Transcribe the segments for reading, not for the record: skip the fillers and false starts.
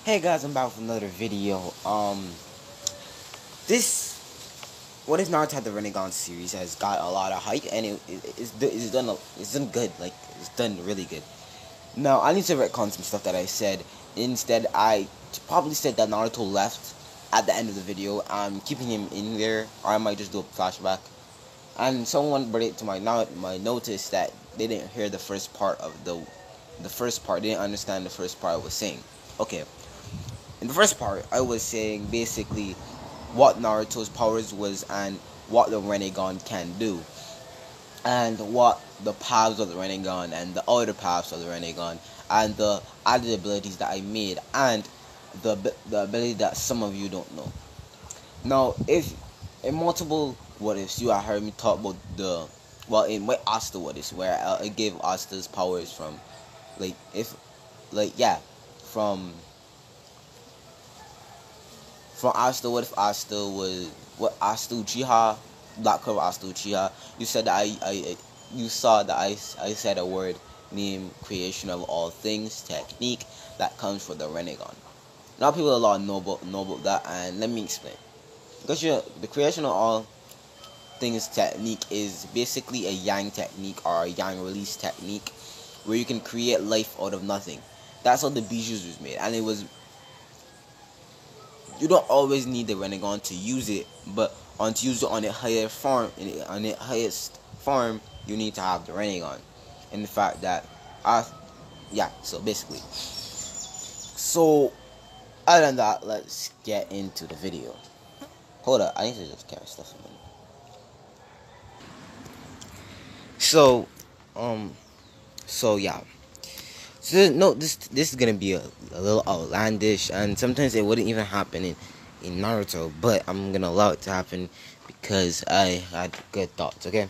Hey guys, I'm back with another video. This what is Naruto the Renegon series has got a lot of hype, and it's done good. Like, it's done really good. Now I need to retcon some stuff that I said. Instead, I probably said that Naruto left at the end of the video. I'm keeping him in there, or I might just do a flashback. And someone brought it to my notice that they didn't hear the first part of the first part. They didn't understand the first part I was saying. Okay. In the first part, I was saying basically what Naruto's powers was and what the Rinnegan can do, and what the paths of the Rinnegan and the other paths of the Rinnegan and the added abilities that I made, and the ability that some of you don't know. Now, if in multiple what ifs you have heard me talk about in what Asta what is where I gave Asta's powers from, from Asta, what if Asta was Asta Uchiha, Black Clover Asta Uchiha. You said that you saw that I said a word named creation of all things technique that comes from the Rinnegan. Now people a lot know about that, and let me explain. Because the creation of all things technique is basically a yang technique, or a yang release technique, where you can create life out of nothing. That's how the Bijus was made, and it was. You don't always need the Rinnegan to use it, but to use it on the highest form, you need to have the Rinnegan. And the fact that, so basically. So, other than that, let's get into the video. Hold up, I need to just carry stuff a minute. So yeah. So no, this is gonna be a little outlandish, and sometimes it wouldn't even happen in Naruto, but I'm gonna allow it to happen because I had good thoughts. Okay.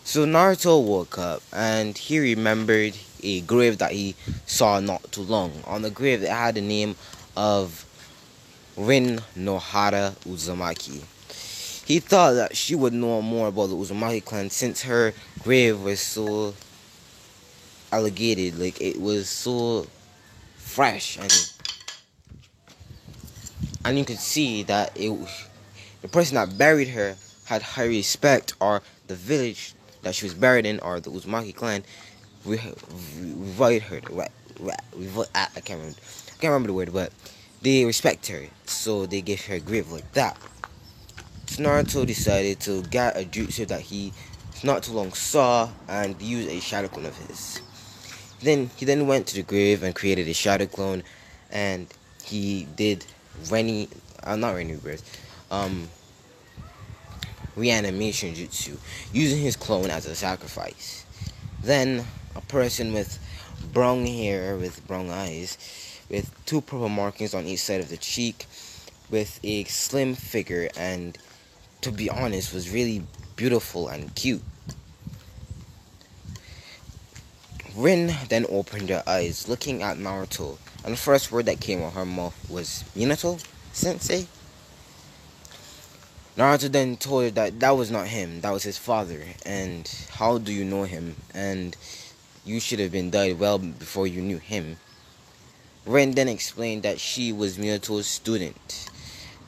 So Naruto woke up and he remembered a grave that he saw not too long. On the grave, it had the name of Rin Nohara Uzumaki. He thought that she would know more about the Uzumaki clan since her grave was so alligated, like it was so fresh, and you could see that the person that buried her had high respect, or the village that she was buried in, or the Uzumaki clan, revered her. I can't remember the word, but they respect her, so they gave her a grave like that. Naruto decided to get a jutsu that he not too long saw and use a shadow clone of his. He then went to the grave and created a shadow clone, and he did reanimation jutsu using his clone as a sacrifice. Then a person with brown hair, with brown eyes, with two purple markings on each side of the cheek, with a slim figure, and to be honest, was really beautiful and cute. Rin then opened her eyes, looking at Naruto, and the first word that came out of her mouth was Minato Sensei. Naruto then told her that that was not him, that was his father, and how do you know him, and you should have been died well before you knew him. Rin then explained that she was Minato's student.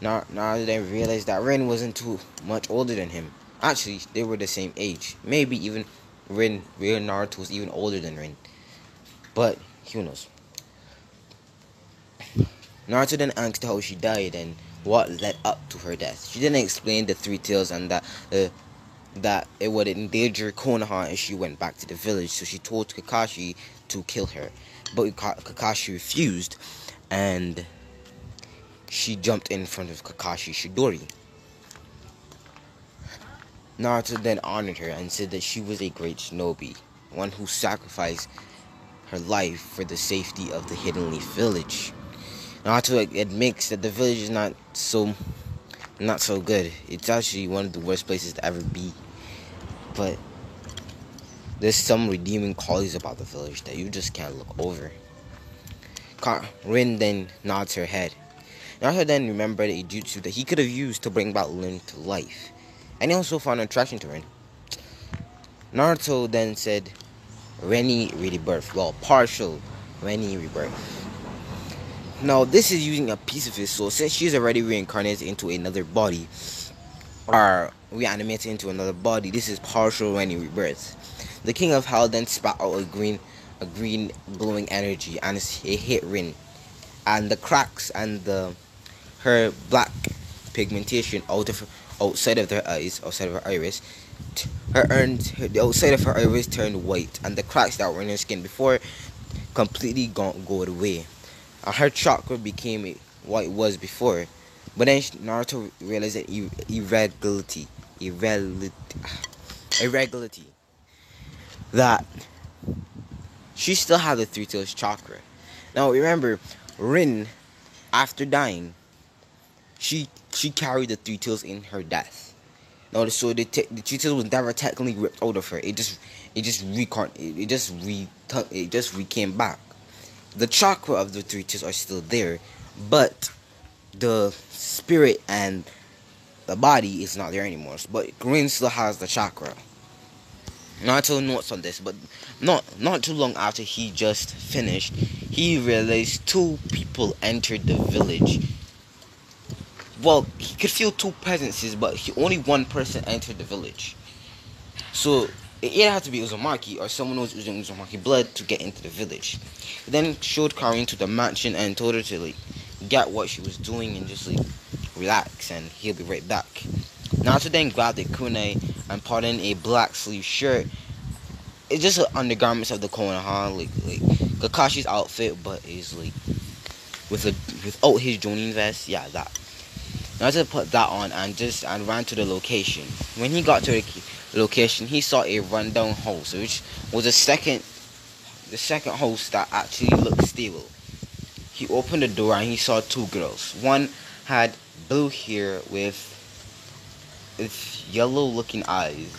Naruto then realized that Rin wasn't too much older than him. Actually, they were the same age. Maybe even Naruto was even older than Rin. But who knows? Naruto then asked how she died and what led up to her death. She didn't explain the three tales and that it would endanger Konoha if she went back to the village. So she told Kakashi to kill her, but Kakashi refused, and she jumped in front of Kakashi Shidori. Naruto then honored her and said that she was a great shinobi, one who sacrificed her life for the safety of the Hidden Leaf Village. Naruto admits that the village is not so good. It's actually one of the worst places to ever be. But there's some redeeming qualities about the village that you just can't look over. Rin then nods her head. Naruto then remembered a jutsu that he could have used to bring back Rin to life, and he also found attraction to Rin. Naruto then said, Renny rebirth. Well, partial Renny rebirth. Now, this is using a piece of his soul. Since she's already reincarnated into another body, or reanimated into another body, this is partial Renny rebirth. The King of Hell then spat out a green glowing energy, and it hit Rin, and the cracks and her black pigmentation outside of her eyes, outside of her iris, the outside of her iris turned white, and the cracks that were in her skin before completely go away. Her chakra became what it was before. But then Naruto realized that irregularity, that she still had the Three Tails chakra. Now remember, Rin, after dying, she carried the Three Tails in her death. Now, so the Three Tails was never technically ripped out of her. It just came back. The chakra of the Three Tails are still there, but the spirit and the body is not there anymore. But Rin still has the chakra. Naruto notes on this, but not too long after he just finished, he realized two people entered the village. Well, he could feel two presences, but only one person entered the village. So it either had to be Uzumaki or someone who was using Uzumaki blood to get into the village. He then showed Karin to the mansion and told her to get what she was doing and just relax, and he'll be right back. Naruto then grabbed a kunai and put in a black sleeve shirt. It's just undergarments of the Konoha, like Kakashi's outfit, but is without his Jonin vest. Yeah, that. Naruto put that on and ran to the location. When he got to the location, he saw a rundown house, which was the second house that actually looked stable. He opened the door and he saw two girls. One had blue hair with yellow looking eyes,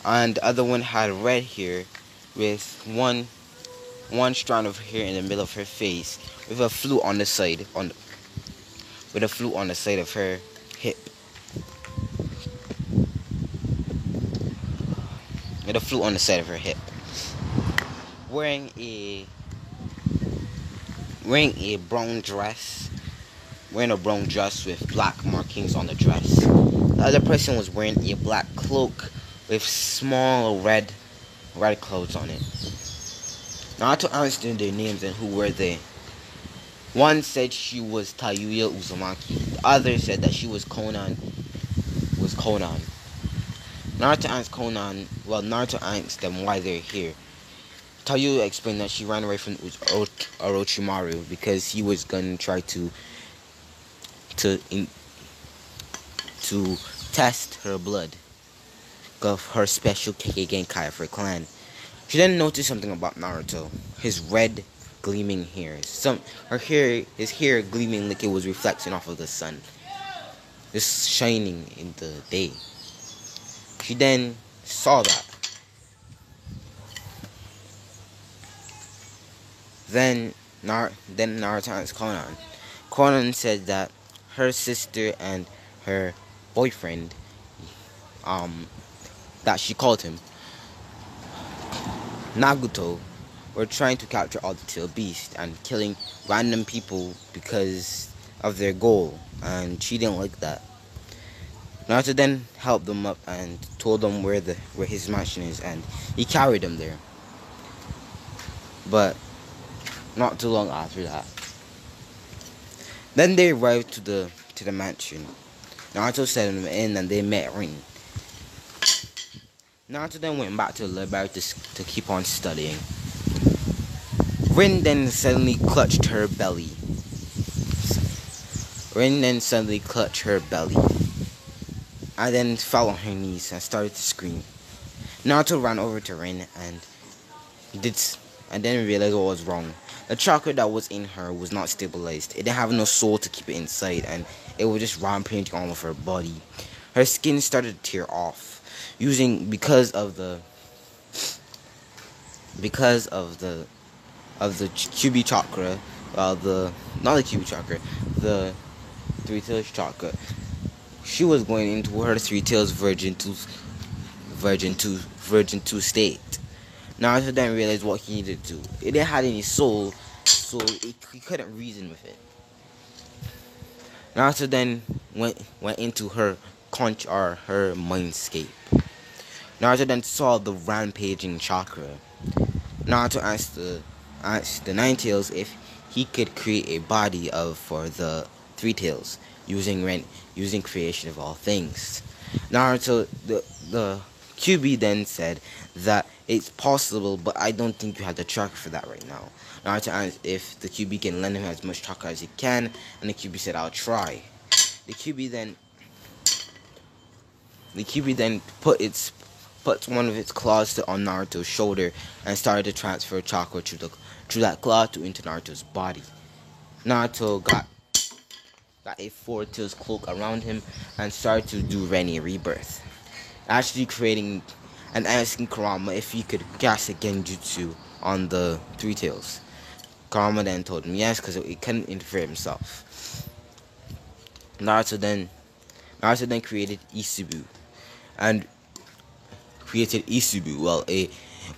and the other one had red hair with one strand of hair in the middle of her face, with a flute on the side of her hip. With a flute on the side of her hip. Wearing a brown dress with black markings on the dress. The other person was wearing a black cloak with small red clouds on it. Naruto understood their names and who were they. One said she was Tayuya Uzumaki. The other said that she was Konan. Naruto asked them why they're here. Tayuya explained that she ran away from Orochimaru because he was gonna try to test her blood of her special Kekkei Genkai of her clan. She then noticed something about Naruto. His red gleaming hair. His hair gleaming like it was reflecting off of the sun. Just shining in the day. She then saw that. Then Naruto asked Konan. Konan said that her sister and her boyfriend, that she called him Naguto, were trying to capture all the tail beasts and killing random people because of their goal, and she didn't like that. Naruto then helped them up and told them where his mansion is, and he carried them there. But not too long after that, then they arrived to the mansion. Naruto sent them in and they met Rin. Naruto then went back to the library to keep on studying. Rin then suddenly clutched her belly. And then fell on her knees and started to scream. Naruto ran over to Rin and then realized what was wrong. The chakra that was in her was not stabilized. It didn't have no soul to keep it inside, and it was just rampaging all over her body. Her skin started to tear off. Because of the Kyuubi chakra, the Three Tails chakra. She was going into her Three Tails Virgin 2 state. Naruto then realized what he needed to do. It didn't have any soul, so he couldn't reason with it. Naruto then went into her conch or her mindscape. Naruto then saw the rampaging chakra. Naruto asked the Nine Tails if he could create a body for the Three Tails using creation of all things. Naruto the QB then said that it's possible, but I don't think you have the chakra for that right now. Naruto asked if the QB can lend him as much chakra as he can, and the QB said, "I'll try." The QB then put one of its claws on Naruto's shoulder and started to transfer chakra through that claw into Naruto's body. Naruto got a Four Tails cloak around him and started to do Reni Rebirth, actually creating and asking Kurama if he could cast a Genjutsu on the Three Tails. Kurama then told him yes, because he couldn't interfere himself. Naruto then created Isubu, and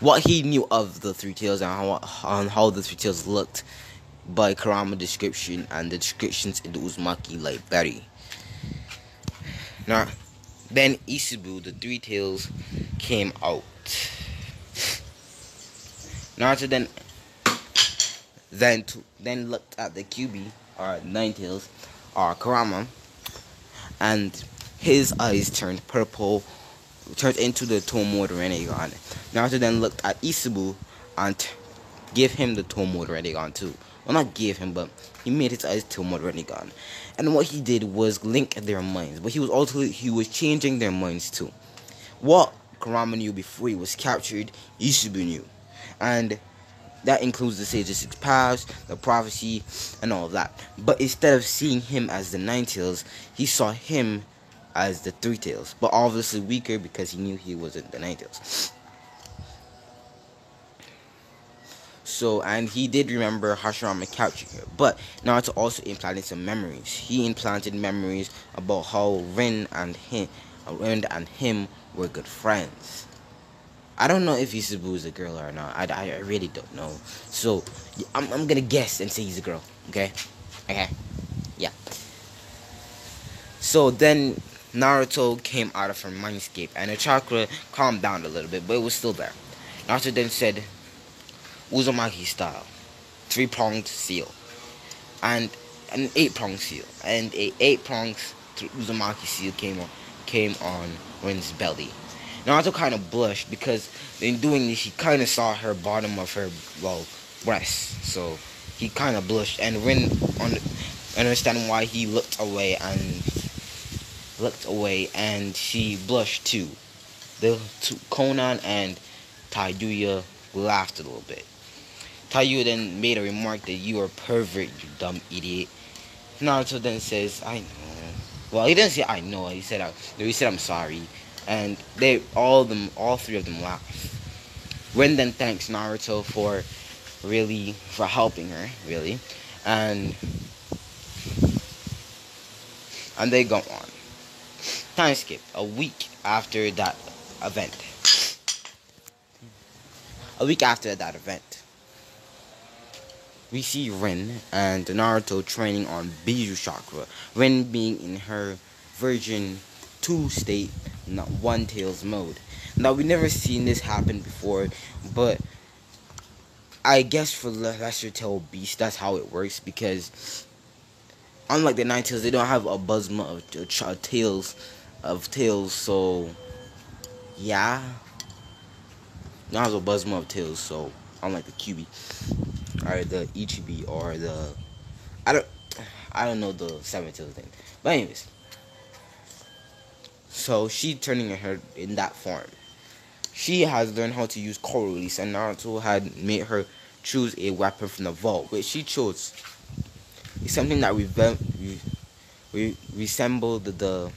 what he knew of the Three Tails and how the Three Tails looked by Kurama description and the descriptions in the Uzumaki Library. Now, then Isubu, the Three Tails, came out. Naruto then looked at the QB, or Nine Tails, or Kurama, and his eyes turned purple, turned into the Tomoe Rinnegan. Naruto then looked at Isubu and gave him the Tomoe Rinnegan too. Well, not gave him, but he made his eyes Tomoe Rinnegan. And what he did was link their minds, but he was changing their minds too. What Kurama knew before he was captured, Isubu knew, and that includes the Sage of Six Paths, the prophecy, and all of that. But instead of seeing him as the Nine Tails, he saw him as the Three Tails, but obviously weaker because he knew he wasn't the Nine Tails. So, and he did remember Hashirama capturing her, but Naruto also implanted some memories. He implanted memories about how Rin and him were good friends. I don't know if Isubu is a girl or not. I really don't know. So, I'm gonna guess and say he's a girl. Okay? Yeah. So then Naruto came out of her mindscape and the chakra calmed down a little bit, but it was still there. Naruto then said, Uzumaki style, 3-pronged seal, and an 8-pronged seal, and a 8-pronged Uzumaki seal came on Rin's belly. Naruto kind of blushed because in doing this, he kind of saw her bottom of her breast, so he kind of blushed, and Rin understanding why he looked away, and she blushed too. Konan and Tayuya laughed a little bit. Tayuya then made a remark that you are a pervert, you dumb idiot. Naruto then says, I know. Well, he didn't say I know. He said I'm sorry, and all three of them laughed. Rin then thanks Naruto for helping her, really, and they go on. Time skip. A week after that event. We see Rin and Naruto training on Biju Chakra. Rin being in her Virgin 2 state, not One Tails mode. Now, we've never seen this happen before, but I guess for Lesser Tail Beast, that's how it works, because unlike the Nine Tails, they don't have a Buzzma of tails, so yeah. They don't have a Buzzma of tails, so unlike the QB or the Ichibi or the I don't know the Seven Tails thing. But anyways, so she turning her in that form. She has learned how to use Core Release, and Naruto had made her choose a weapon from the vault, which she chose. It's something that resembled the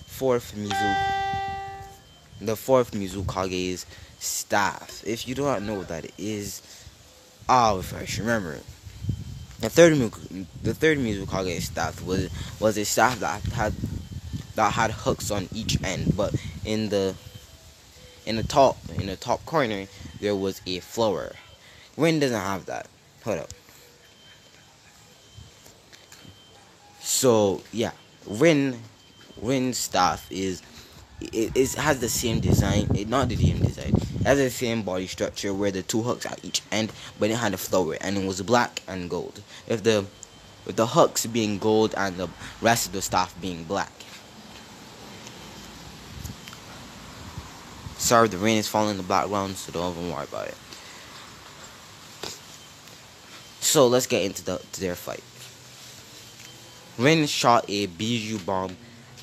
fourth Mizukage's staff. If you do not know what that is, I'll refresh. Remember, the third Mizukage's staff was a staff that had hooks on each end, but in the in the top corner, there was a flower. Rin doesn't have that. Hold up. So yeah, Rin Rin's staff it has the same design. Not the same design. It has the same body structure where the two hooks at each end, but it had a flower and it was black and gold. With the hooks being gold and the rest of the staff being black. Sorry, the rain is falling in the background, so don't even worry about it. So let's get into their fight. Rin shot a Bijou bomb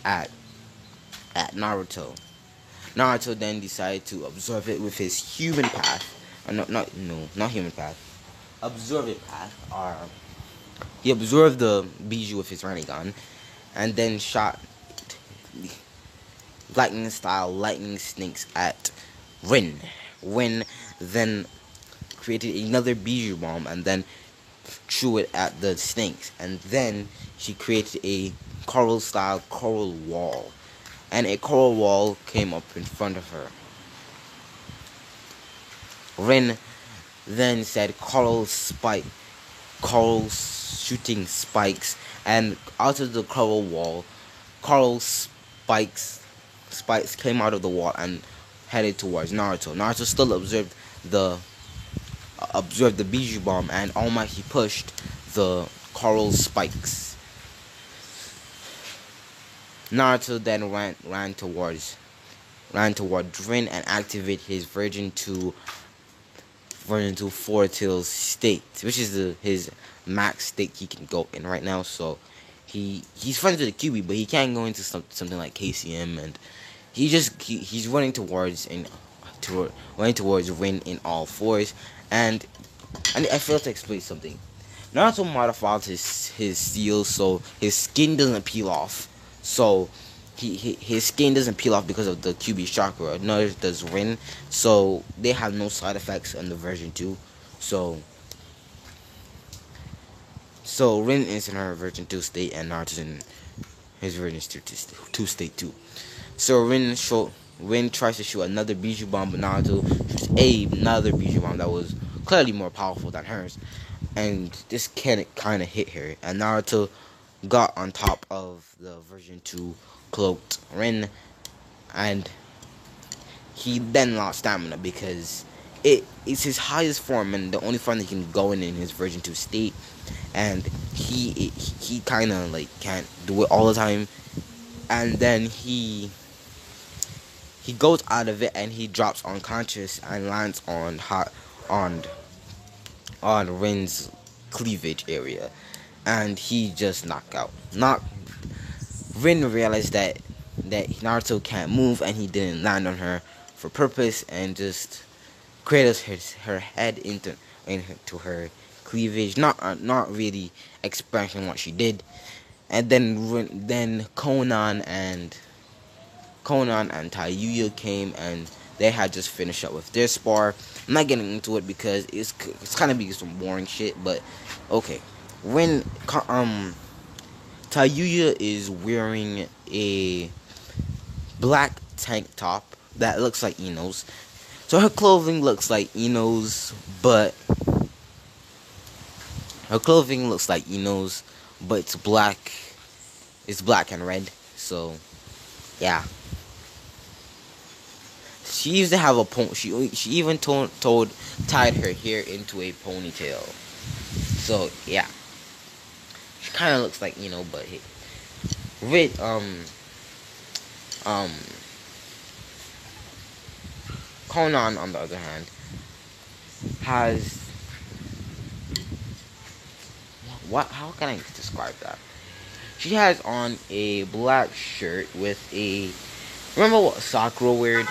at Naruto. Naruto then decided to observe it with his human path. Not human path. Absorb it path. He absorbed the Bijou with his Rinnegan, and then shot lightning style lightning snakes at Rin. Rin then created another Bijou bomb and then threw it at the snakes, and then she created a coral style coral wall, and a coral wall came up in front of her. Rin then said coral shooting spikes, and out of the coral wall, coral spikes came out of the wall and headed towards Naruto. Naruto still observed the Bijou bomb, and All Might he pushed the coral spikes. Naruto then ran towards Rin and activated his Version 2 Four Tails state, which is his max state he can go in right now. So he's friends with the QB, but he can't go into something like KCM, and he's running towards Rin in all fours. And I failed to explain something. Naruto modified his steel so his skin doesn't peel off. So his skin doesn't peel off because of the QB chakra. Neither does Rin. So they have no side effects in the version 2. So Rin is in her version 2 state and Naruto's in his version 2 state too. So Rin tries to shoot another Bijou bomb, but Naruto shoots another Bijou bomb that was clearly more powerful than hers, and this kind of hit her, and Naruto got on top of the version 2 cloaked Rin, and he then lost stamina because it's his highest form and the only form that he can go in his version 2 state, and he kind of like can't do it all the time, and then he goes out of it and he drops unconscious and lands on Rin's cleavage area, and he just knocked out. Rin realized that Naruto can't move, and he didn't land on her for purpose, and just cradled her head into her cleavage, not really expressing what she did. And then Konan and Tayuya came, and they had just finished up with their spar. I'm not getting into it because it's kind of being some boring shit, but okay. When Tayuya is wearing a black tank top that looks like Ino's. So her clothing looks like Ino's, but it's black. It's black and red. So yeah. She used to have a she even tied her hair into a ponytail. So yeah. She kind of looks like but with Konan, on the other hand, has how can I describe that? She has on a black shirt with a, remember what Sakura weared?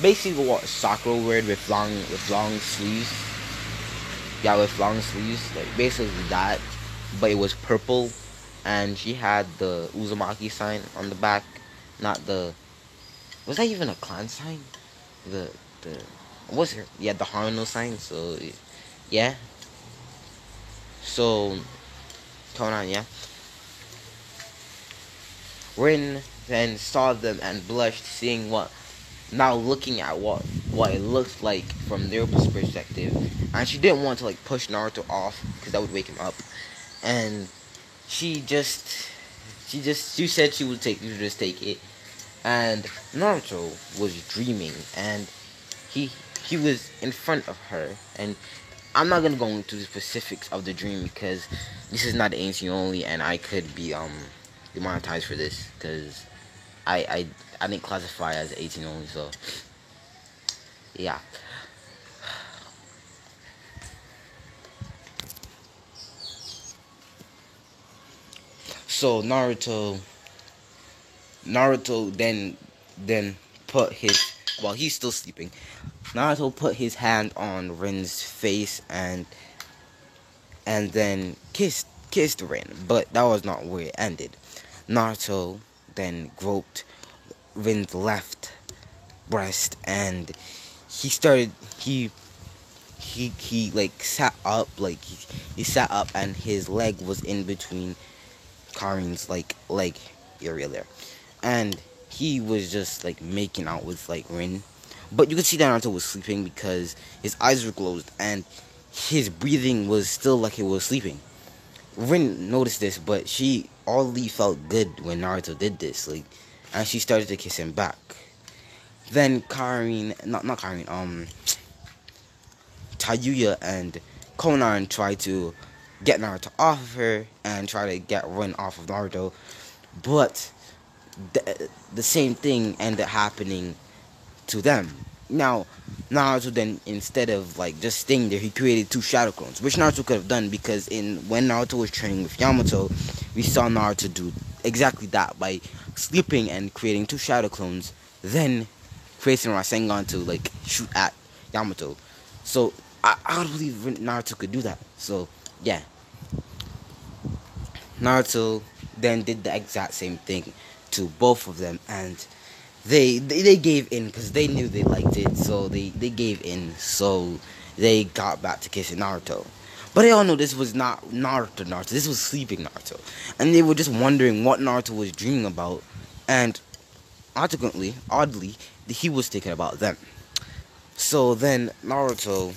Basically what Sakura weared with long sleeves. Yeah, with long sleeves, like basically that, but it was purple, and she had the Uzumaki sign on the back, not the, was that even a clan sign? The what's her? Yeah, the Haruno sign. So yeah. So Konan, yeah. Rin then saw them and blushed, seeing what now looking at what it looks like from their perspective, and she didn't want to like push Naruto off because that would wake him up, and she just she said she would just take it, and Naruto was dreaming, and he he was in front of her, and I'm not gonna go into the specifics of the dream because this is not ancient only, and I could be demonetized for this because I didn't classify as 18 only, so yeah. So Naruto then put his, while he's still sleeping, Naruto put his hand on Rin's face and then kissed Rin, but that was not where it ended. Naruto then groped Rin's left breast, and he started he like sat up, like he sat up, and his leg was in between Karin's like leg area there, and he was just like making out with like Rin, but you could see that Naruto was sleeping because his eyes were closed and his breathing was still like he was sleeping. Rin noticed this, but she oddly felt good when Naruto did this, like, and she started to kiss him back. Then Karin, not Karin, Tayuya and Konan tried to get Naruto off of her and try to get Rin off of Naruto, but the same thing ended happening to them. Now, Naruto then, instead of like just staying there, he created two shadow clones, which Naruto could have done because in when Naruto was training with Yamato, we saw Naruto do exactly that by sleeping and creating two shadow clones, then creating Rasengan to like shoot at Yamato. So I don't believe Naruto could do that. So yeah, Naruto then did the exact same thing to both of them, and they gave in because they knew they liked it, so they gave in, so they got back to kissing Naruto. But they all know this was not Naruto, this was sleeping Naruto, and they were just wondering what Naruto was dreaming about, and oddly, he was thinking about them. So then Naruto,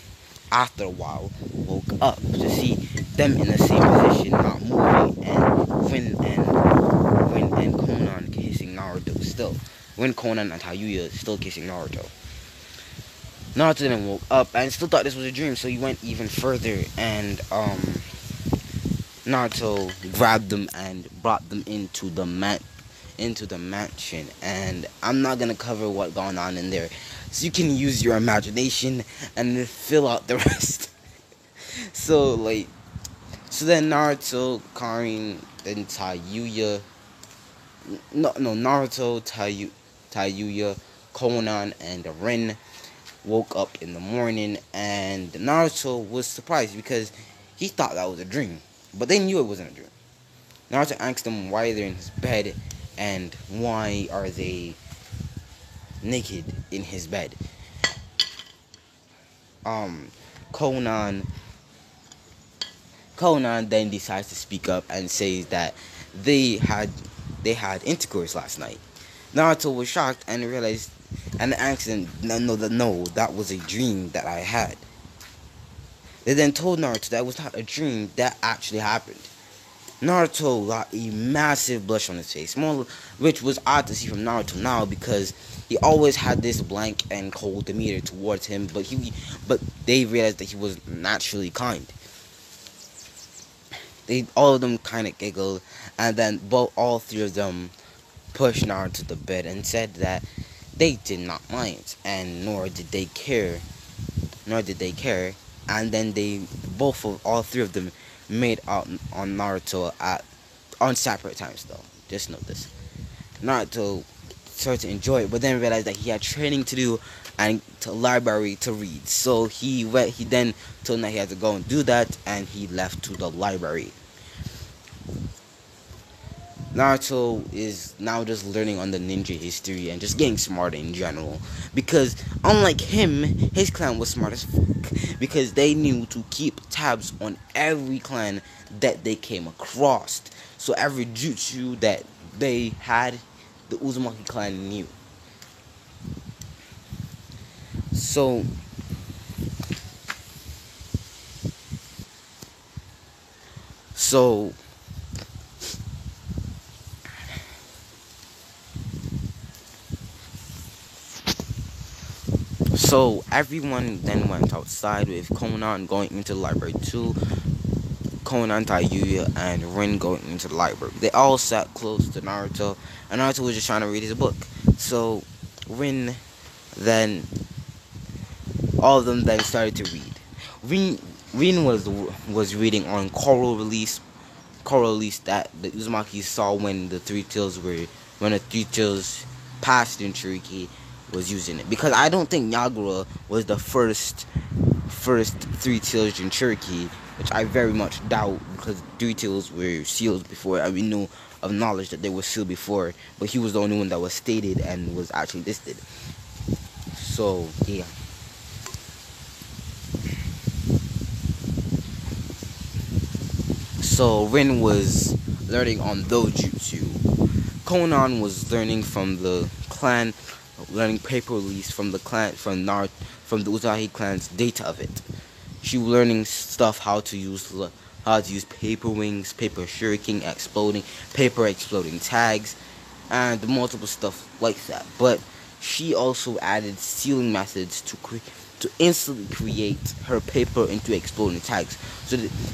after a while, woke up to see them in the same position, not moving, and Rin and Konan kissing Naruto still. When Konan and Tayuya still kissing Naruto. Naruto then woke up and still thought this was a dream, so he went even further, and Naruto grabbed them and brought them into the mansion, and I'm not gonna cover what going on in there, so you can use your imagination and fill out the rest. so like, so then Naruto, Karin, then Tayuya, no Naruto, Tayuya, Konan, and Rin woke up in the morning, and Naruto was surprised because he thought that was a dream, but they knew it wasn't a dream. Naruto asked them why they're in his bed and why are they naked in his bed. Conan Conan then decides to speak up and says that they had intercourse last night. Naruto was shocked and realized and asked him, no, that was a dream that I had. They then told Naruto that it was not a dream, that actually happened. Naruto got a massive blush on his face, which was odd to see from Naruto now because he always had this blank and cold demeanor towards him, but they realized that he was naturally kind. All of them kind of giggled, and then all three of them pushed Naruto to the bed and said that they did not mind, and nor did they care, and then all three of them made out on Naruto on separate times though. Just note this. Naruto started to enjoy it, but then realized that he had training to do and to library to read. So he then told him that he had to go and do that, and he left to the library. Naruto is now just learning on the ninja history and just getting smarter in general. Because unlike him, his clan was smart as fuck. Because they knew to keep tabs on every clan that they came across. So every jutsu that they had, the Uzumaki clan knew. So so so everyone then went outside with Conan going into the library too. Conan, Tayuya, and Rin going into the library. They all sat close to Naruto, and Naruto was just trying to read his book. So Rin then all of them then started to read. Rin Rin was reading on coral release that the Uzumaki saw when the three tails passed in Cherokee was using it, because I don't think Nyagura was the first three tails in Cherokee, which I very much doubt, because three tails were sealed before, and we knew of knowledge that they were sealed before, but he was the only one that was stated and was actually listed. So yeah. So Rin was learning on Dojutsu. Conan was learning from the clan, learning paper release from the clan, from the Uzahi clan's data of it. She was learning stuff how to use paper wings, paper shuriken exploding, paper exploding tags, and multiple stuff like that. But she also added sealing methods to instantly create her paper into exploding tags.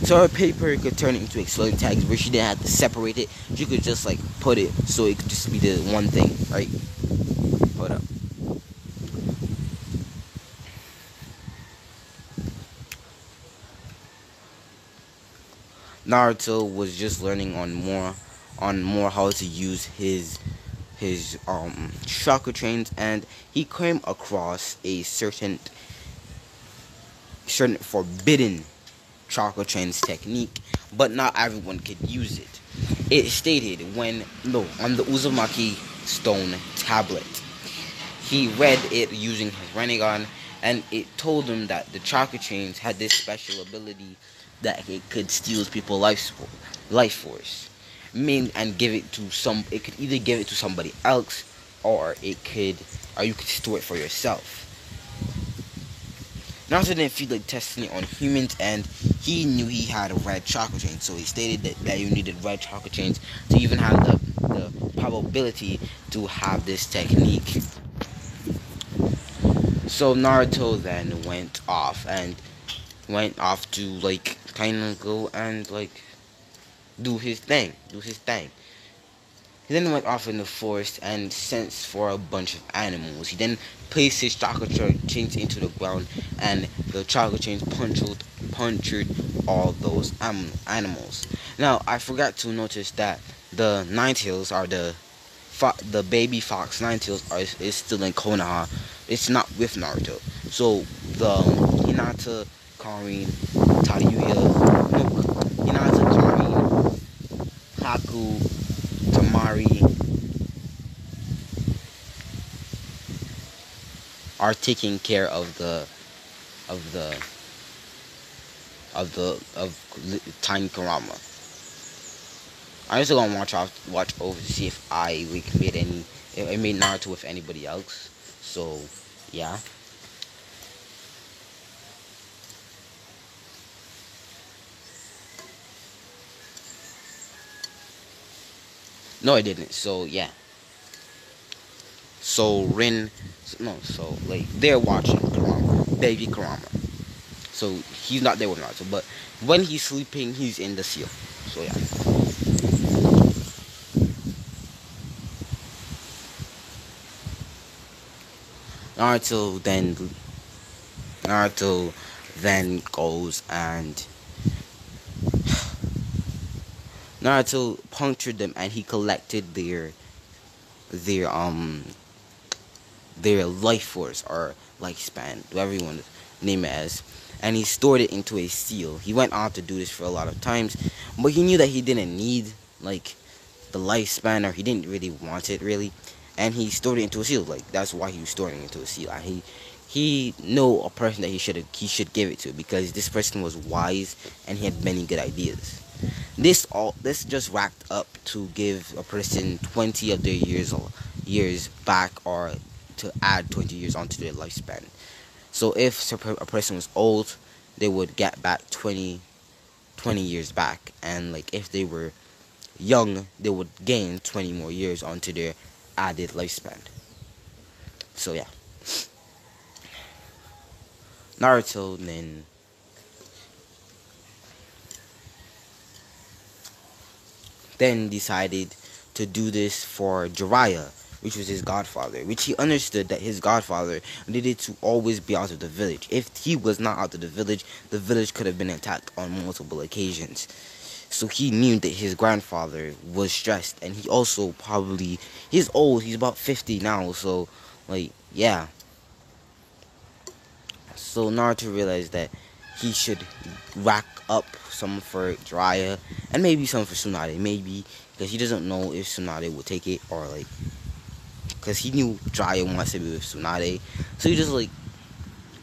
So her paper could turn it into exploding tags where she didn't have to separate it. She could just like put it so it could just be the one thing, right? Hold up. Naruto was just learning on more how to use his chakra trains, and he came across a certain forbidden chakra trains technique, but not everyone could use it. It stated when no on the Uzumaki stone tablet. He read it using his Rinnegan, and it told him that the chakra chains had this special ability that it could steal people's life force. And give it to some. It could either give it to somebody else, or you could store it for yourself. Naruto didn't feel like testing it on humans, and he knew he had a red chakra chain, so he stated that you needed red chakra chains to even have the probability to have this technique. So Naruto then went off to like kind of go and like do his thing. He then went off in the forest and sent for a bunch of animals. He then placed his chakra chains into the ground, and the chakra chains punctured all those animals. Now, I forgot to notice that the Ninetales are the baby fox Ninetales is still in Konoha. It's not with Naruto. So the Hinata, Karin, Tayuya, no, Hinata, Karin, Haku, Tamari are taking care of the of Tiny Kurama. I'm also gonna watch over to see if I made Naruto with anybody else. So yeah. No, I didn't. So yeah. So Rin, no, so like they're watching Kurama, baby Kurama. So he's not there with Naruto, but when he's sleeping, he's in the seal. So yeah. Naruto then Naruto then goes and Naruto punctured them, and he collected their their life force or lifespan, whatever you want to name it as, and he stored it into a seal. He went on to do this for a lot of times, but he knew that he didn't need like the lifespan, or he didn't really want it really, and he stored it into a seal. Like that's why he was storing it into a seal. And he knew a person that he should give it to, because this person was wise and he had many good ideas. This just racked up to give a person 20 of their years back, or to add 20 years onto their lifespan. So if a person was old, they would get back 20 years back, and like if they were young, they would gain 20 more years onto their added lifespan. So yeah, Naruto then decided to do this for Jiraiya, which was his godfather, which he understood that his godfather needed to always be out of the village. If he was not out of the village could have been attacked on multiple occasions. So he knew that his grandfather was stressed, and he also probably, he's old, he's about 50 now, so like, yeah. So Naruto realized that he should rack up some for Jiraiya and maybe some for Tsunade, maybe, because he doesn't know if Tsunade will take it, or like, because he knew Jiraiya wants to be with Tsunade, so he just like,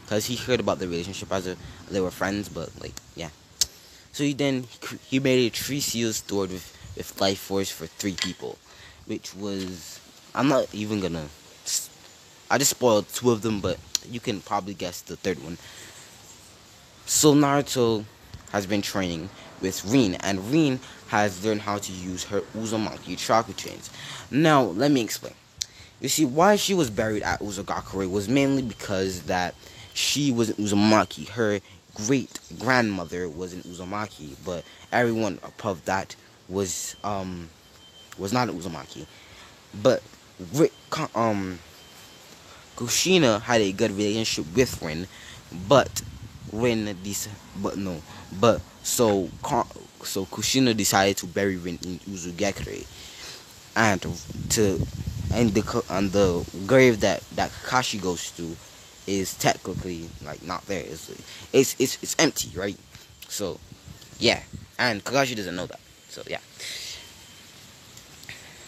because he heard about the relationship as they were friends, but like, yeah. So he made a 3 seals stored with life force for 3 people, which was, I'm not even gonna, I just spoiled 2 of them, but you can probably guess the 3rd one. So Naruto has been training with Rin, and Rin has learned how to use her Uzumaki chakra chains. Now, let me explain. You see, why she was buried at Uzagakure was mainly because that she was an Uzumaki. Her great-grandmother was an Uzumaki, but everyone above that was not an Uzumaki. But Kushina had a good relationship with Rin, but so Kushina decided to bury Rin in Uzugakure, and the grave that Kakashi goes to is technically like not there. It's empty, right? So yeah, and Kakashi doesn't know that. So yeah.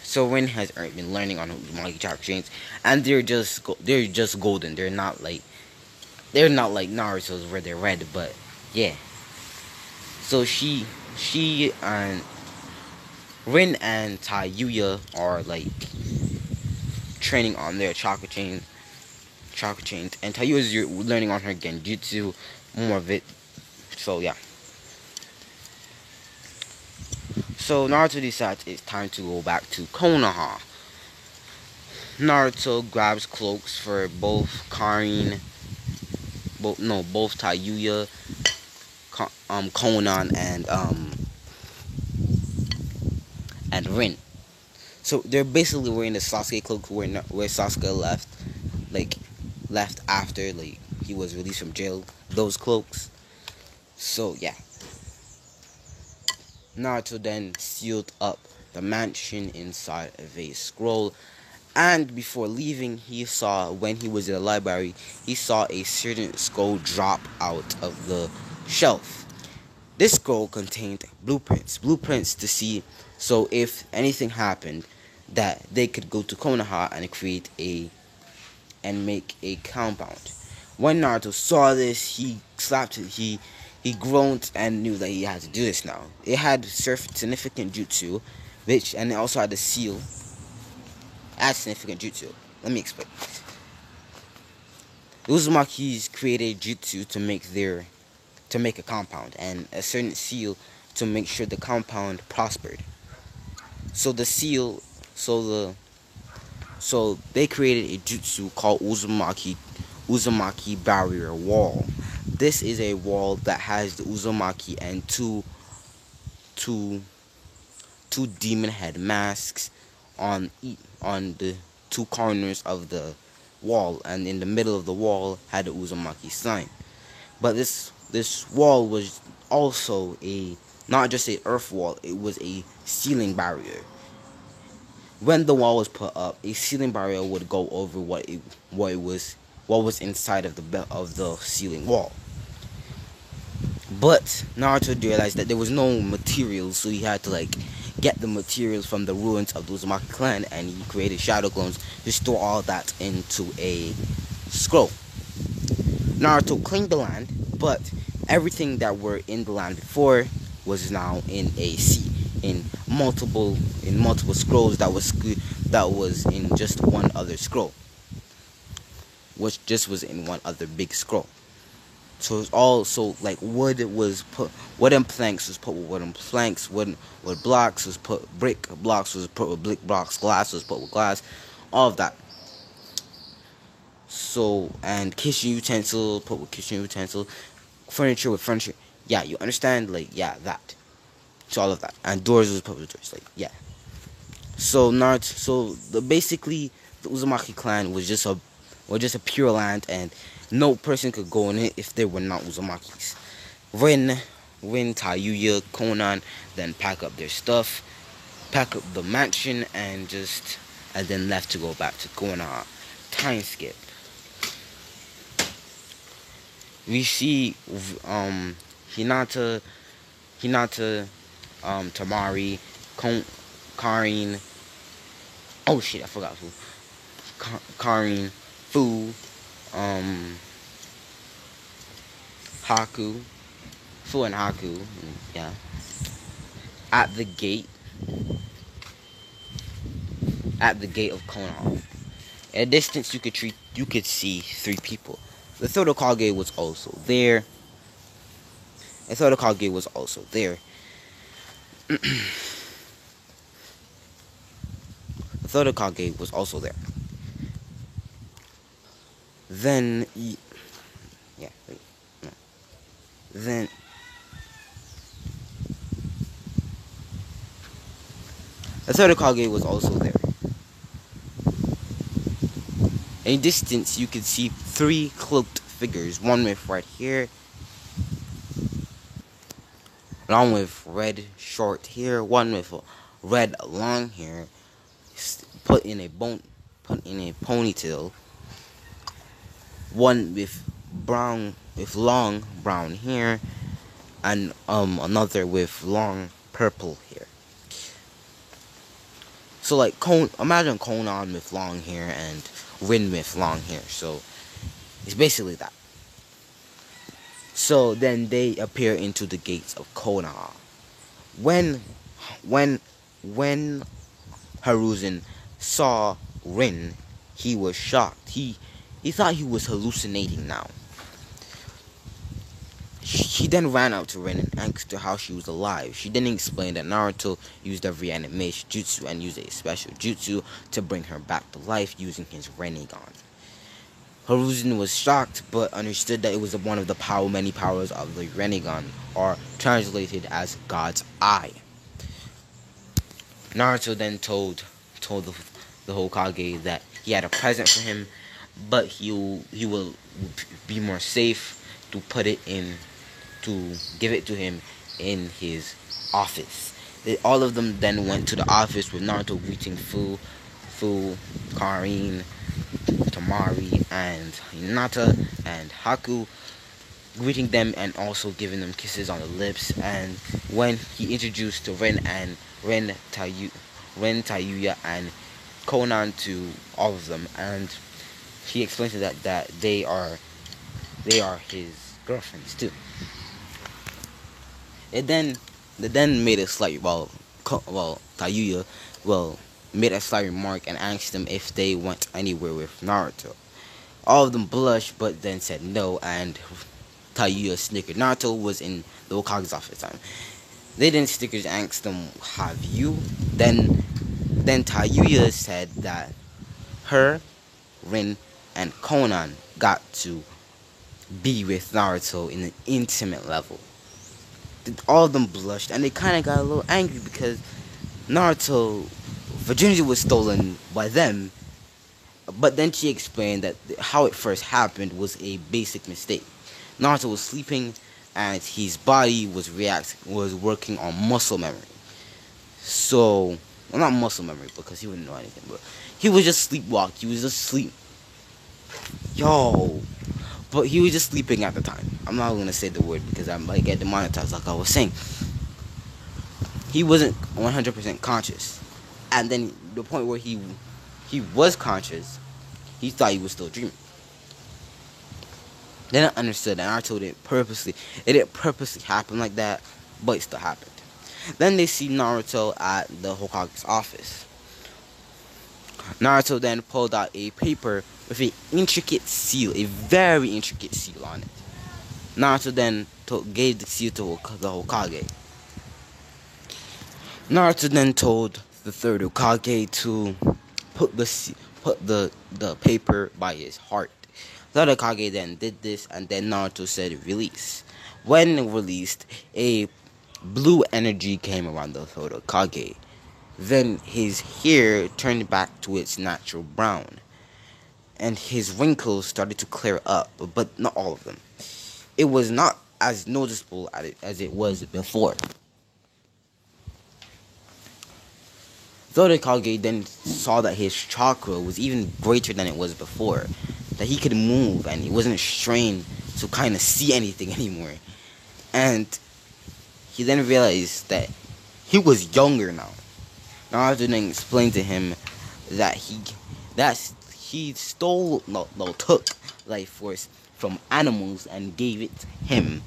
So Rin has been learning on Uzumaki chakra chains, and they're just golden. They're not like Naruto's where they're red, but yeah. So she and Rin and Tayuya are like training on their chakra chains, and Tayuya's learning on her Genjutsu, more of it. So yeah. So Naruto decides it's time to go back to Konoha. Naruto grabs cloaks for both Tayuya, Konan, and Rin. So they're basically wearing the Sasuke cloak where Sasuke left after like he was released from jail. Those cloaks. So yeah. Naruto then sealed up the mansion inside of a scroll, and before leaving, when he was in the library, he saw a certain scroll drop out of the shelf. This scroll contained blueprints to see, so if anything happened, that they could go to Konoha and make a compound. When Naruto saw this, he groaned and knew that he had to do this now. It had significant jutsu, and it also had a seal. As significant jutsu. Let me explain. The Uzumakis created jutsu to make a compound, and a certain seal to make sure the compound prospered. So they created a jutsu called Uzumaki barrier wall. This is a wall that has the Uzumaki and two demon head masks on the 2 corners of the wall, and in the middle of the wall had the Uzumaki sign. But this wall was also not just a earth wall, it was a ceiling barrier. When the wall was put up, a ceiling barrier would go over what was inside of the ceiling wall. But Naruto realized that there was no materials, so he had to get the materials from the ruins of the Uzumaki clan, and he created shadow clones to store all that into a scroll. Naruto claimed the land, but everything that were in the land before was now in multiple scrolls that was in just one other scroll. which just was in one other big scroll. So it's all so like wood was put, wooden planks was put with wooden planks, wood blocks was put, brick blocks was put with brick blocks, glass was put with glass, all of that. So, and kitchen utensil put with kitchen utensil, furniture with furniture. Yeah, you understand? Like, yeah, that. So all of that, and doors was put with doors. Like, yeah. So Naruto, basically the Uzumaki clan was just a pure land, and no person could go in it if they were not Uzumakis. Rin, Tayuya, Conan then pack up their stuff, pack up the mansion, and then left to go back to Konoha. Time skip. We see Hinata, Tamari, Karin. Oh shit, I forgot who. Karin, Fu, Haku, Fu and Haku, yeah. At the gate of Konoha. At a distance, you could see 3 people. The third Hokage was also there. The third Hokage was also there. The third Hokage was also there. Then, yeah, wait, no. Then, the third Hokage was also there. In a distance, you could see 3 cloaked figures. One with red hair, one with red short hair, one with red long hair, put in a ponytail. One with long brown hair, and another with long purple hair. So like imagine Conan with long hair and Rin with long hair. So it's basically that. So then they appear into the gates of Konoha. When Hiruzen saw Rin, he was shocked. He thought he was hallucinating now. He then ran out to Rin and asked her how she was alive. She then explained that Naruto used a reanimation jutsu and used a special jutsu to bring her back to life using his Rinnegan. Hiruzen was shocked, but understood that it was one of the many powers of the Rinnegan, or translated as God's Eye. Naruto then told the Hokage that he had a present for him, but he will be more safe to give it to him in his office. All of them then went to the office with Naruto greeting Fu, Karin, Tamari, and Hinata, and Haku, greeting them and also giving them kisses on the lips. And when he introduced Ren, Tayuya, and Conan to all of them, and he explained to that they are his girlfriends too. They then made a slight Tayuya made a slight remark and asked them if they went anywhere with Naruto. All of them blushed, but then said no, and Tayuya snickered. Naruto was in the Hokage's office time. They then stickers asked them, "Have you?" Then Tayuya said that her, Rin, and Conan got to be with Naruto in an intimate level. All of them blushed, and they kind of got a little angry because Naruto virginity was stolen by them. But then she explained that how it first happened was a basic mistake. Naruto was sleeping, and his body was working on muscle memory. So, well, not muscle memory because he wouldn't know anything, but he was just sleepwalk. He was just sleep. But he was just sleeping at the time. I'm not gonna say the word because I might get demonetized, like I was saying. He wasn't 100% conscious, and then the point where he was conscious, he thought he was still dreaming. Then I understood that Naruto didn't purposely happen like that, but it still happened. Then they see Naruto at the Hokage's office. Naruto then pulled out a paper with an intricate seal, a very intricate seal on it. Naruto then gave the seal to the Hokage. Naruto then told the third Hokage to put the paper by his heart. The third Hokage then did this, and then Naruto said release. When released, a blue energy came around the third Hokage. Then his hair turned back to its natural brown, and his wrinkles started to clear up, but not all of them. It was not as noticeable as it was before. The Hokage then saw that his chakra was even greater than it was before, that he could move and he wasn't strained to kind of see anything anymore. And he then realized that he was younger now. Naruto then explained to him that he took life force from animals and gave it to him.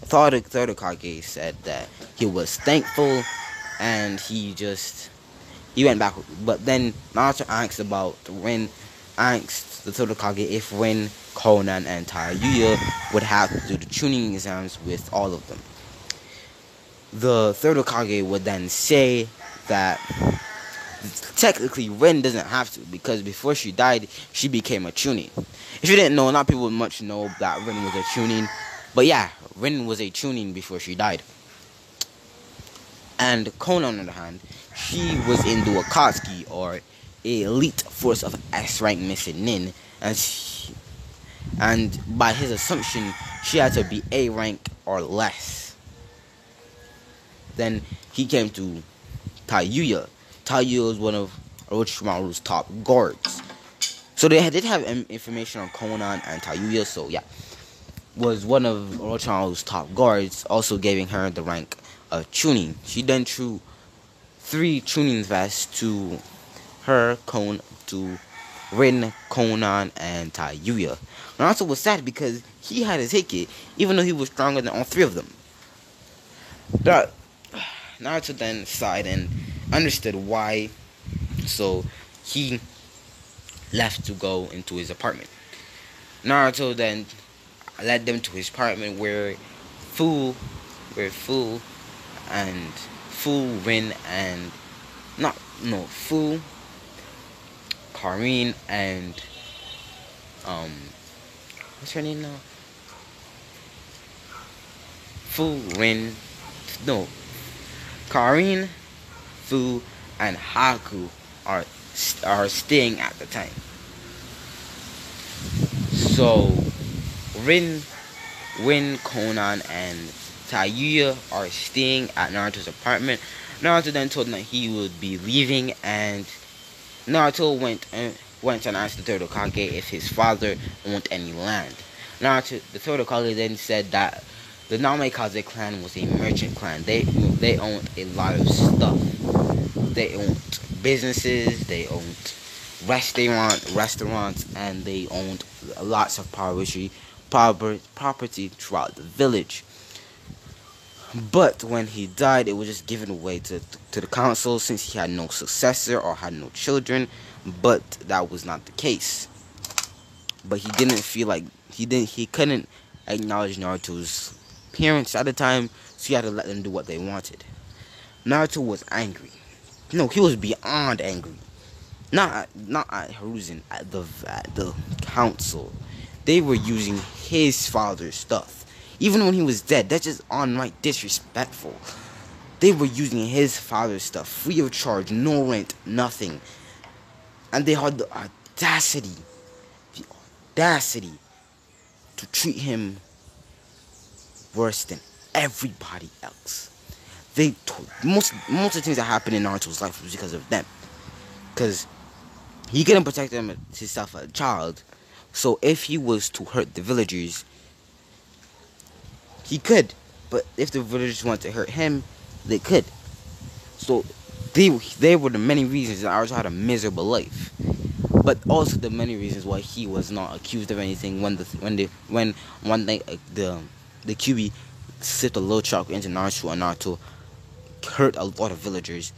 The third Hokage said that he was thankful, and he went back. But then Naruto asked the third Hokage if Rin, Konan, and Taiyuya would have to do the tuning exams with all of them. The third Hokage would then say that technically Rin doesn't have to, because before she died, she became a Chunin. If you didn't know, not people much know that Rin was a Chunin, but yeah, Rin was a Chunin before she died. And Konan, on the other hand, she was in the Akatsuki, or elite force of S-rank missing Nin, and by his assumption, she had to be A rank or less. Then he came to Taiyuya. Taiyuya was one of Orochimaru's top guards. So they did have information on Konan and Taiyuya, so yeah. Was one of Orochimaru's top guards, also giving her the rank of Chunin. She then threw 3 Chunin vests to her, to Rin, Konan, and Taiyuya. Naruto was sad because he had his Hiki, even though he was stronger than all 3 of them. Naruto then sighed and understood why, so he left to go into his apartment. Naruto then led them to his apartment where Fu, Karin, and what's her name now? Karin, Fu, and Haku are staying at the time. So Rin, Konan, and Taiyuya are staying at Naruto's apartment. Naruto then told him that he would be leaving, and Naruto went and asked the third Hokage if his father owned any land. The third Hokage then said that the Namikaze clan was a merchant clan. They owned a lot of stuff. They owned businesses, they owned restaurants, and they owned lots of property throughout the village. But when he died, it was just given away to the council, since he had no successor or had no children. But that was not the case. But he didn't feel like he couldn't acknowledge Naruto's parents at the time, so he had to let them do what they wanted. Naruto was angry. No, he was beyond angry. Not at Hiruzen, at the council. They were using his father's stuff. Even when he was dead, that's just outright disrespectful. They were using his father's stuff, free of charge, no rent, nothing. And they had the audacity to treat him worse than everybody else. Most of the things that happened in Naruto's life was because of them. Because he couldn't protect himself as a child. So if he was to hurt the villagers, he could. But if the villagers wanted to hurt him, they could. So they were the many reasons that Naruto had a miserable life. But also the many reasons why he was not accused of anything when one night the Kyuubi slipped a little chakra into Naruto, and Naruto hurt a lot of villagers.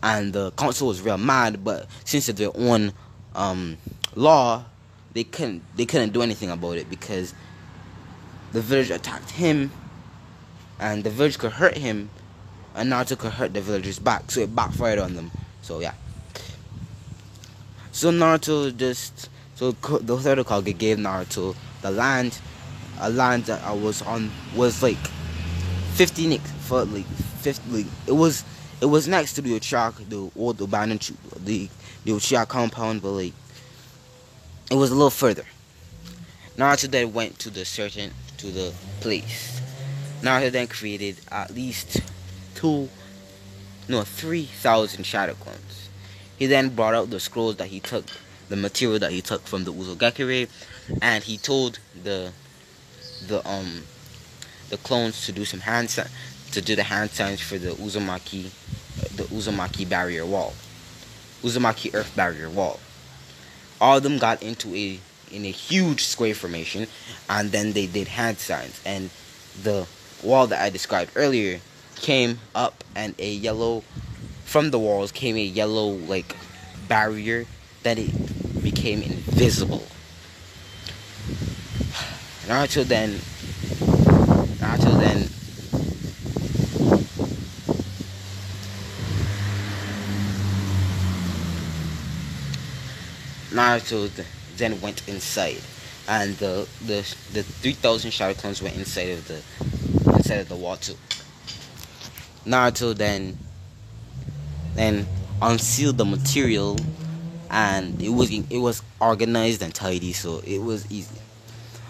and the council was real mad. But since it's their own law, they couldn't do anything about it because the village attacked him, and the village could hurt him, and Naruto could hurt the villagers back, so it backfired on them. So yeah. So Naruto just the third Hokage gave Naruto the land, a land that I was like 50 for like 50. Like, it was next to the Uchiha, the old abandoned the Uchiha compound, but like it was a little further. Naruto then went to the place. Naruto then created at least 3,000 shadow clones. He then brought out the scrolls that he took, the material that he took from the Uzumaki, and he told the clones to do the hand signs for the Uzumaki barrier wall, Uzumaki earth barrier wall. All of them got in a huge square formation, and then they did hand signs, and the wall that I described earlier came up, and from the walls came a yellow like barrier that it became invisible. Naruto then went inside, and the 3,000 shadow clones went inside of the wall too. Naruto then unsealed the material, and it was organized and tidy, so it was easy.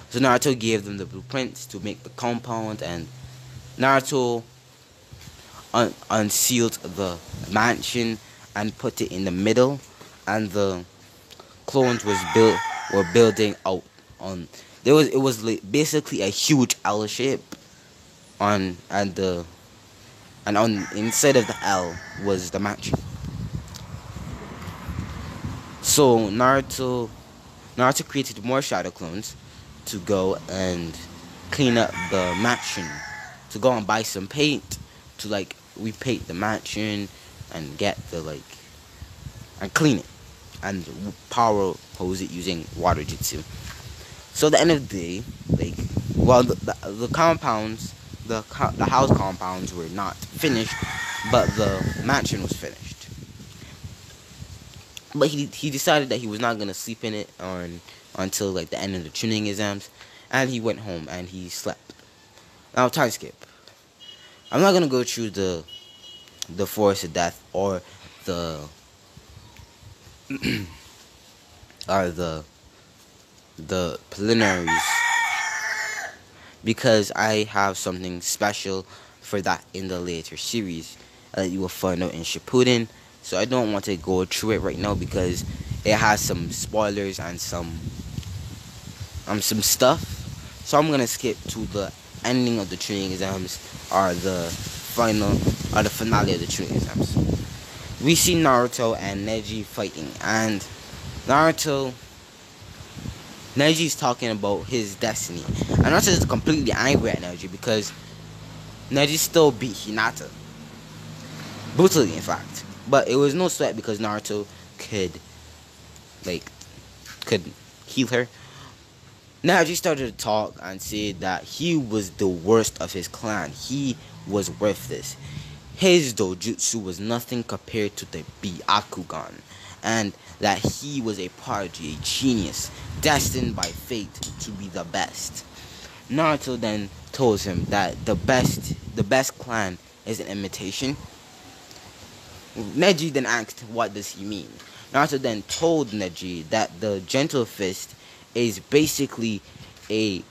So Naruto gave them the blueprints to make the compound, and Naruto unsealed the mansion and put it in the middle, and the clones were building out on. It was like basically a huge L shape on inside of the L was the mansion. So Naruto created more shadow clones to go and clean up the mansion, to go and buy some paint to like repaint the mansion and get and clean it and power hose it using water jutsu. So at the end of the day, the compounds, the house compounds were not finished, but the mansion was finished. But he decided that he was not gonna sleep in it until like the end of the tuning exams, and he went home and he slept. Now time skip. I'm not gonna go through the forest of death or the preliminaries, because I have something special for that in the later series that you will find out in Shippuden. So I don't want to go through it right now because it has some spoilers and some stuff. So I'm gonna skip to the ending of the training exams, or the finale of the training exams. We see Naruto and Neji fighting, and Neji's talking about his destiny, and Naruto is completely angry at Neji because Neji still beat Hinata brutally, in fact. But it was no sweat because Naruto could heal her. Neji started to talk and said that he was the worst of his clan. He was worthless. His dojutsu was nothing compared to the Byakugan, and that he was a prodigy, a genius, destined by fate to be the best. Naruto then told him that the best clan is an imitation. Neji then asked, what does he mean? Naruto then told Neji that the Gentle Fist is basically a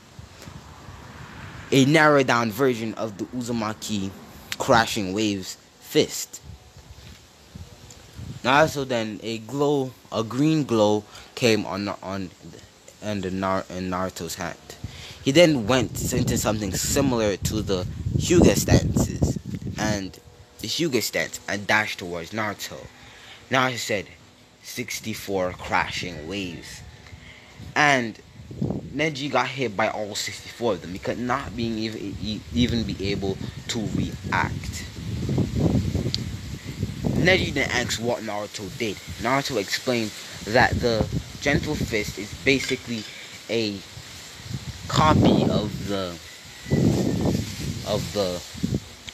narrowed down version of the Uzumaki Crashing Waves fist. Also then a green glow came in Naruto's hand. He then went into something similar to the Hyuga stances and dashed towards Naruto. Naruto said 64 crashing waves, and Neji got hit by all 64 of them. He could not even be able to react. Neji then asks what Naruto did. Naruto explained that the Gentle Fist is basically a copy of the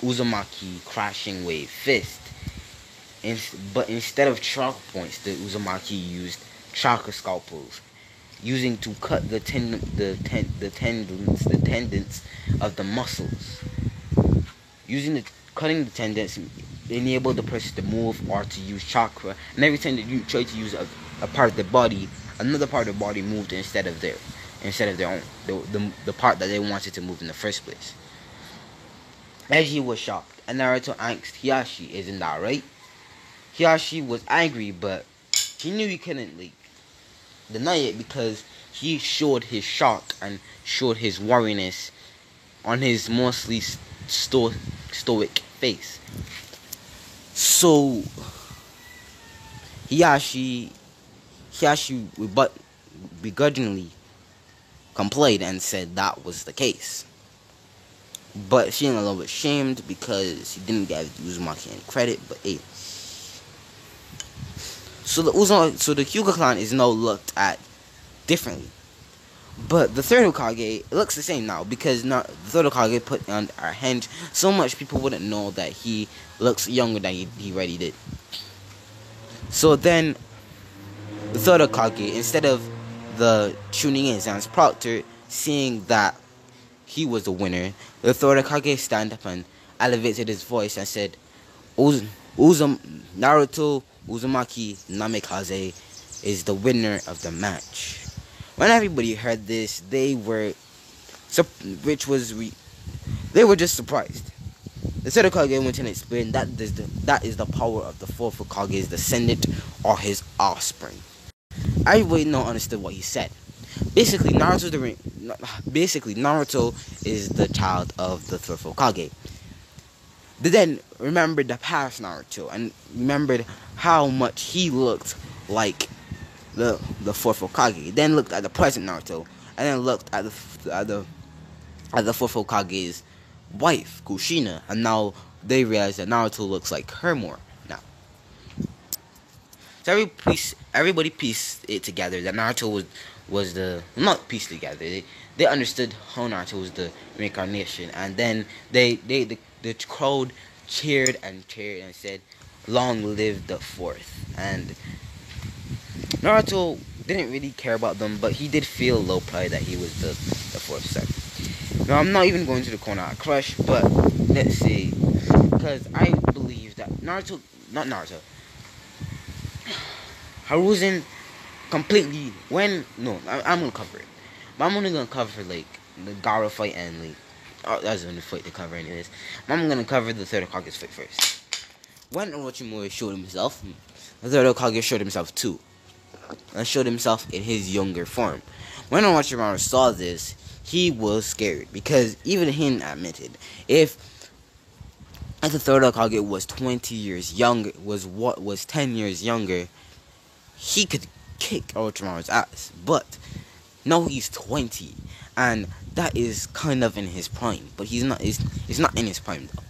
Uzumaki Crashing Wave Fist. But instead of chalk points, the Uzumaki used chakra scalpels, using to cut the tendons of the muscles. Cutting the tendons enabled the person to move or to use chakra, and every time that you try to use a part of the body, another part of the body moved instead of their own, the part that they wanted to move in the first place. Neji was shocked, and Naruto asked Hiashi, "Isn't that right?" Hiashi was angry, but he knew he couldn't deny it because he showed his shock and showed his worriness on his mostly stoic face. So Hiashi begrudgingly complained and said that was the case, but feeling a little bit shamed because he didn't give Uzumaki any credit. But hey, so the Hyuga clan is now looked at differently. But the third Hokage looks the same now because the third Hokage put on our henge so much people wouldn't know that he looks younger than he already did. So then the third Hokage, instead of the tuning in Sans Proctor, seeing that he was the winner, the third Hokage stand up and elevated his voice and said, Naruto Uzumaki Namikaze is the winner of the match. When everybody heard this, they were just surprised. The third Hokage went and explained that is the power of the fourth Hokage's descendant or his offspring. Everybody now understood what he said. Basically, Naruto is the child of the third Hokage. They then remembered the past Naruto and remembered how much he looked like the fourth Hokage. Then looked at the present Naruto, and then looked at the fourth Hokage's wife, Kushina, and now they realized that Naruto looks like her more now. So everybody pieced it together that Naruto was not pieced together. They understood how Naruto was the reincarnation, and then the crowd cheered and said, "Long live the fourth." And Naruto didn't really care about them, but he did feel low pride that he was the fourth son. Now, I'm not even going to the Konoha crush, but let's see, because I believe that Hiruzen completely, I'm gonna cover it, but I'm only gonna cover like the Gaara fight and like, that's the only fight to cover anyways. I'm gonna cover the third Hokage's fight first. When Orochimaru showed himself, the third Hokage showed himself too, and showed himself in his younger form. When Orochimaru saw this, he was scared because even he admitted if the third Hokage was 20 years younger, was 10 years younger, he could kick Orochimaru's ass. But now he's 20, and that is kind of in his prime. But he's not. It's not in his prime though.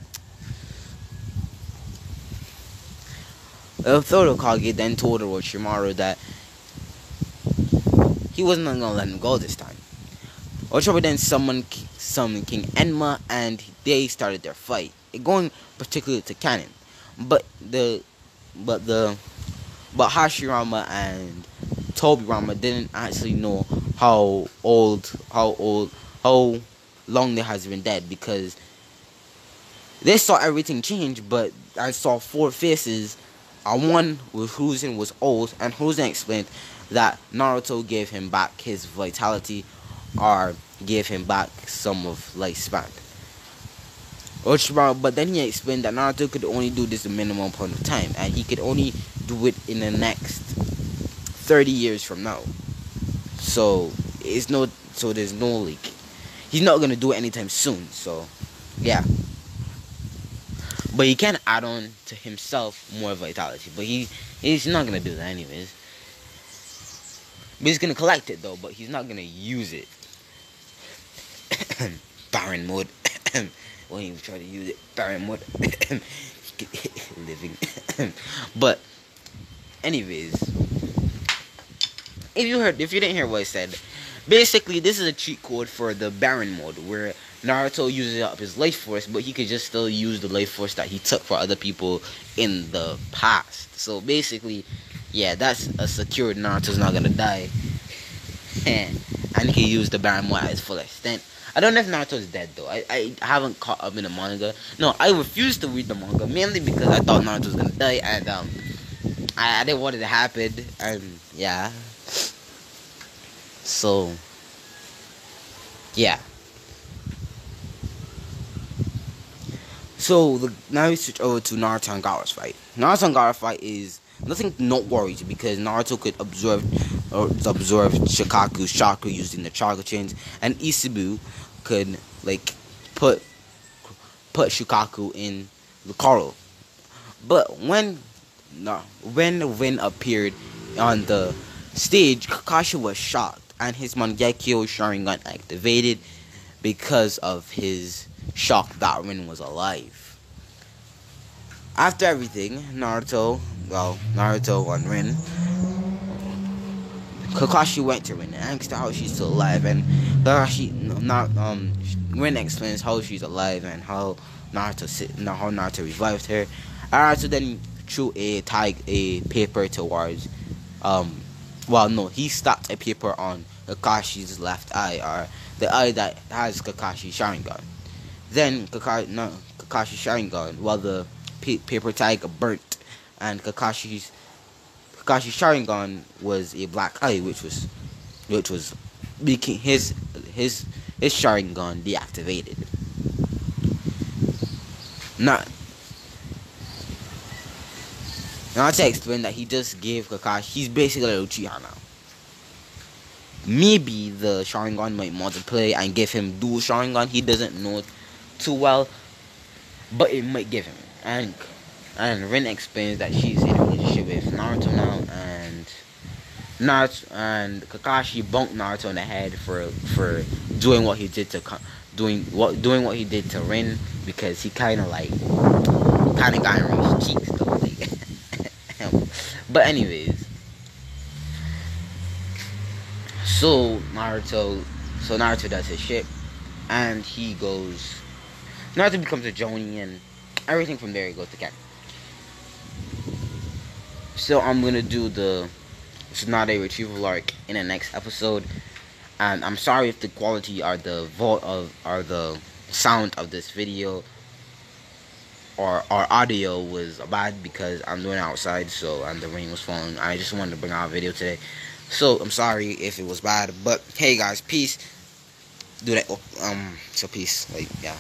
The third Hokage then told Orochimaru that he wasn't gonna let him go this time. Orochimaru then summoned King Enma, and they started their fight. It going particularly to canon, but Hashirama and Tobirama didn't actually know how long they has been dead, because they saw everything change, but I saw four faces. One with Hiruzen was old, and Hiruzen explained that Naruto gave him back his vitality, or gave him back some of lifespan. But then he explained that Naruto could only do this a minimum point of time, and he could only do it in the next 30 years from now. So there's no like, he's not gonna do it anytime soon. So yeah. But he can add on to himself more vitality. But he's not gonna do that anyways. But he's gonna collect it though, but he's not gonna use it. Baron mode. When he try to use it, Baron mode. living. But anyways, if you didn't hear what I said, basically this is a cheat code for the Baron mode where Naruto uses up his life force, but he could just still use the life force that he took for other people in the past. So basically, yeah, that's a secured Naruto's not gonna die. And he can use the Baron mode at its full extent. I don't know if Naruto's dead though. I haven't caught up in the manga. No, I refused to read the manga mainly because I thought Naruto was gonna die, and I didn't want it to happen, and yeah. So yeah. So now we switch over to Naruto and Gaara's fight. Naruto and Gaara fight is nothing noteworthy because Naruto could absorb Shikaku's chakra using the chakra chains, and Ichibu could like put Shikaku in the Karo. But when Rin appeared on the stage, Kakashi was shocked, and his Mangekyo Sharingan activated because of his shock that Rin was alive. After everything, Naruto and Rin, Kakashi went to Rin and asked her how she's still alive, and Rin explains how she's alive and how Naruto revived her. Naruto then threw a paper towards he slapped a paper on Kakashi's left eye, or the eye that has Kakashi's Sharingan. Then Kakashi's Sharingan, the paper tag burnt, and Kakashi's Sharingan was a black eye, which was making his Sharingan deactivated. Now to explain that he just gave Kakashi, he's basically a Uchiha now. Maybe the Sharingan might multiply and give him dual Sharingan. He doesn't know too well, but it might give him. And Rin explains that she's in a relationship with Naruto now, and Kakashi bumped Naruto in the head for doing what he did to Rin, because he kind of got in Rin's cheeks though. But anyways, so Naruto does his shit, and Naruto becomes a Jonin, and everything from there goes to camp. So I'm gonna do the Tsunade retrieval arc in the next episode, and I'm sorry if the quality or the sound of this video or audio was bad, because I'm doing it outside, and the rain was falling. I just wanted to bring out a video today, so I'm sorry if it was bad. But hey guys, peace. So peace. Yeah.